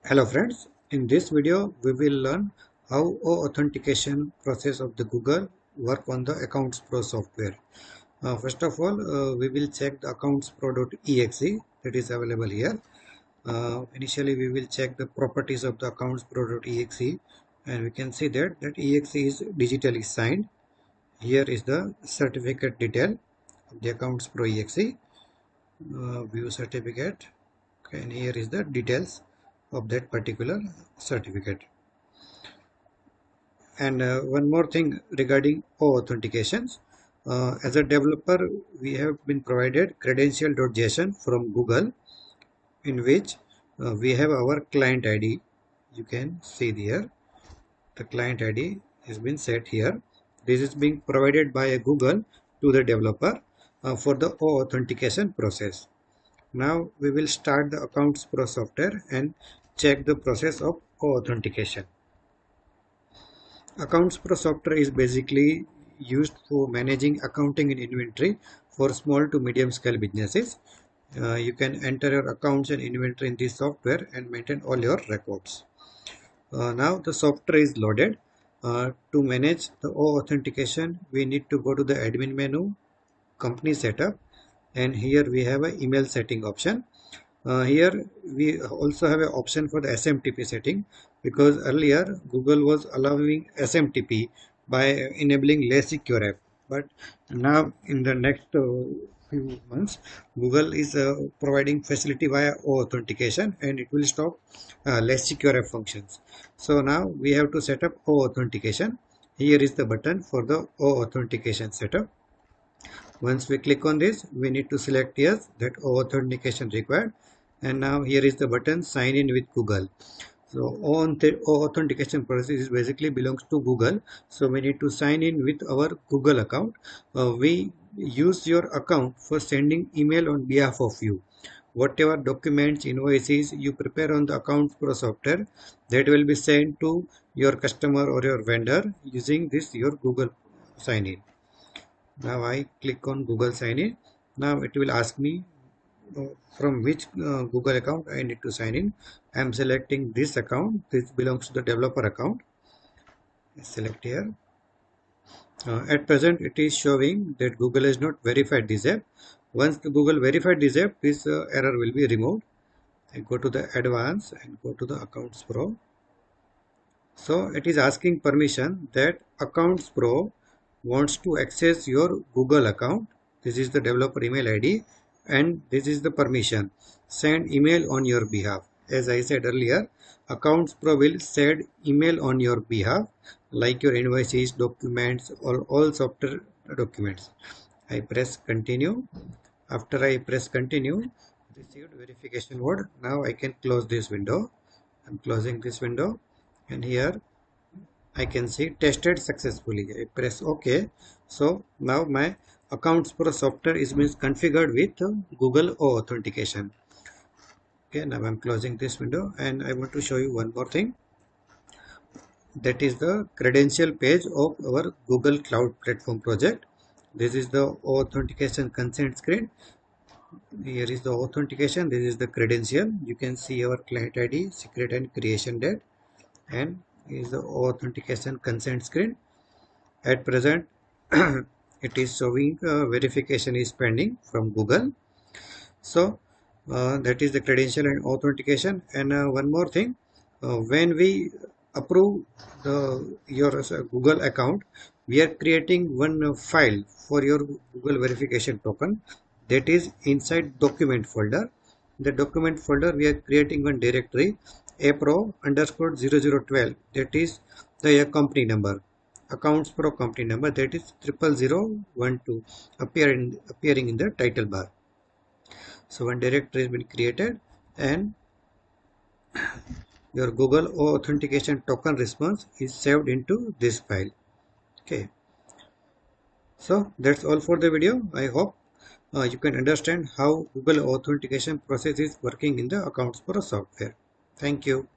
Hello friends, in this video we will learn how authentication process of the Google work on the Accounts Pro software. First of all, we will check the AccountsPro.exe that is available here. Initially we will check the properties of the AccountsPro.exe and we can see that exe is digitally signed. Here is the certificate detail of the AccountsPro.exe. View certificate. Okay, and here is the details of that particular certificate. And one more thing regarding authentications. As a developer, we have been provided credential.json from Google, in which we have our client ID. You can see here the client ID has been set here. This is being provided by Google to the developer for the authentication process. Now we will start the Accounts Pro software and check the process of authentication. Accounts Pro software is basically used for managing accounting and inventory for small to medium scale businesses. You can enter your accounts and inventory in this software and maintain all your records. Now the software is loaded. To manage the authentication, we need to go to the admin menu, company setup, and here we have an email setting option. Here we also have an option for the SMTP setting, because earlier Google was allowing SMTP by enabling less secure app, but now in the next few months Google is providing facility via authentication and it will stop less secure app functions. So now we have to set up authentication. Here is the button for the authentication setup. Once we click on this, we need to select yes, that authentication required, and now here is the button sign in with Google. So authentication process is basically belongs to Google, so we need to sign in with our Google account. We use your account for sending email on behalf of you. Whatever documents, invoices you prepare on the Accounts Pro software, that will be sent to your customer or your vendor using this your Google sign in. Now I click on Google sign in. Now it will ask me from which Google account I need to sign in. I am selecting this account. This belongs to the developer account. Select here. At present it is showing that Google has not verified this app. Once the Google verified this app, this error will be removed. I go to the advanced and go to the Accounts Pro. So it is asking permission that Accounts Pro wants to access your Google account. This is the developer email ID and this is the permission. Send email on your behalf. As I said earlier, Accounts Pro will send email on your behalf, like your invoices, documents, or all software documents. I press continue. After I press continue, received verification mode. Now I can close this window. I'm closing this window, and here I can see tested successfully. I press OK. So now my Accounts Pro software is means configured with Google authentication. Okay, now I'm closing this window and I want to show you one more thing. That is the credential page of our Google Cloud Platform project. This is the authentication consent screen. Here is the authentication. This is the credential. You can see our client ID, secret and creation date, and is the authentication consent screen. At present it is showing verification is pending from Google. So that is the credential and authentication. And one more thing, when we approve your Google account, we are creating one file for your Google verification token, that is inside document folder. The document folder we are creating one directory, appro_0012, that is the company number, Accounts Pro company number, that is 00012, appearing in the title bar. So one directory has been created and your Google authentication token response is saved into this file. Okay, so that's all for the video. I hope you can understand how Google authentication process is working in the Accounts Pro software. Thank you.